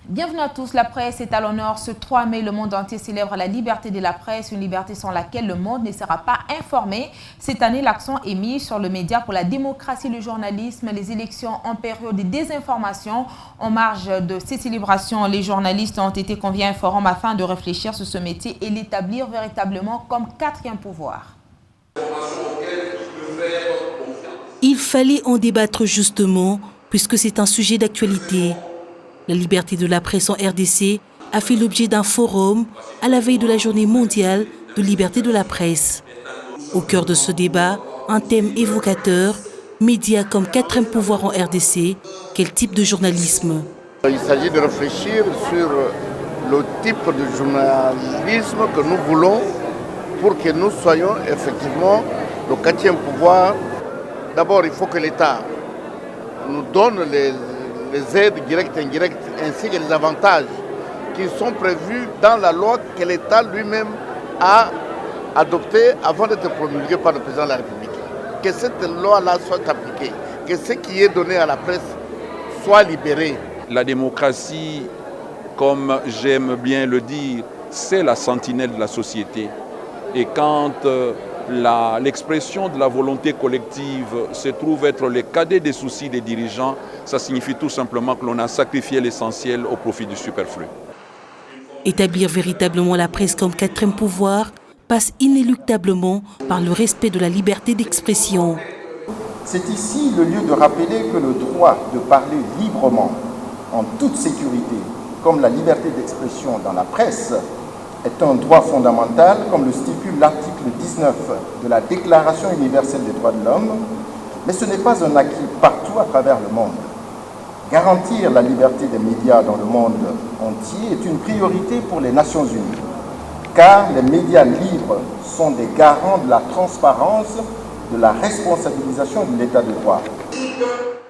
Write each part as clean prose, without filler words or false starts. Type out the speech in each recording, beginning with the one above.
Bienvenue à tous, la presse est à l'honneur. Ce 3 mai, le monde entier célèbre la liberté de la presse, une liberté sans laquelle le monde ne sera pas informé. Cette année, l'accent est mis sur le média pour la démocratie, le journalisme, les élections en période de désinformation. En marge de ces célébrations, les journalistes ont été conviés à un forum afin de réfléchir sur ce métier et l'établir véritablement comme quatrième pouvoir. Il fallait en débattre justement, puisque c'est un sujet d'actualité. La liberté de la presse en RDC a fait l'objet d'un forum à la veille de la journée mondiale de liberté de la presse. Au cœur de ce débat, un thème évocateur, médias comme quatrième pouvoir en RDC, quel type de journalisme? Il s'agit de réfléchir sur le type de journalisme que nous voulons pour que nous soyons effectivement le quatrième pouvoir. D'abord, il faut que l'État nous donne les aides directes et indirectes ainsi que les avantages qui sont prévus dans la loi que l'État lui-même a adoptée avant d'être promulguée par le président de la République. Que cette loi-là soit appliquée, que ce qui est donné à la presse soit libéré. La démocratie, comme j'aime bien le dire, c'est la sentinelle de la société. Et quand l'expression de la volonté collective se trouve être le cadet des soucis des dirigeants, ça signifie tout simplement que l'on a sacrifié l'essentiel au profit du superflu. Établir véritablement la presse comme quatrième pouvoir passe inéluctablement par le respect de la liberté d'expression. C'est ici le lieu de rappeler que le droit de parler librement, en toute sécurité, comme la liberté d'expression dans la presse, est un droit fondamental, comme le stipule l'article 19 de la Déclaration universelle des droits de l'homme, mais ce n'est pas un acquis partout à travers le monde. Garantir la liberté des médias dans le monde entier est une priorité pour les Nations Unies, car les médias libres sont des garants de la transparence, de la responsabilisation de l'État de droit.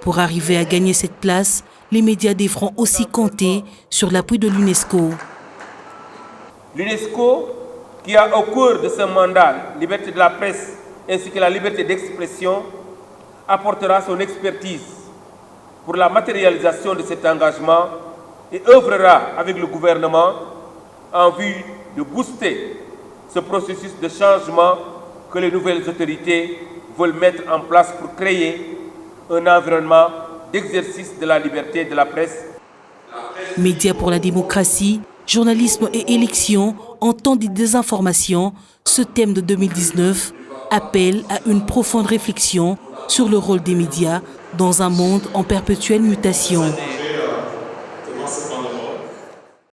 Pour arriver à gagner cette place, les médias devront aussi compter sur l'appui de l'UNESCO. L'UNESCO, qui a au cours de ce mandat liberté de la presse ainsi que la liberté d'expression, apportera son expertise pour la matérialisation de cet engagement et œuvrera avec le gouvernement en vue de booster ce processus de changement que les nouvelles autorités veulent mettre en place pour créer un environnement d'exercice de la liberté de la presse. Médias pour la démocratie, journalisme et élections en temps de désinformation, ce thème de 2019 appelle à une profonde réflexion sur le rôle des médias dans un monde en perpétuelle mutation.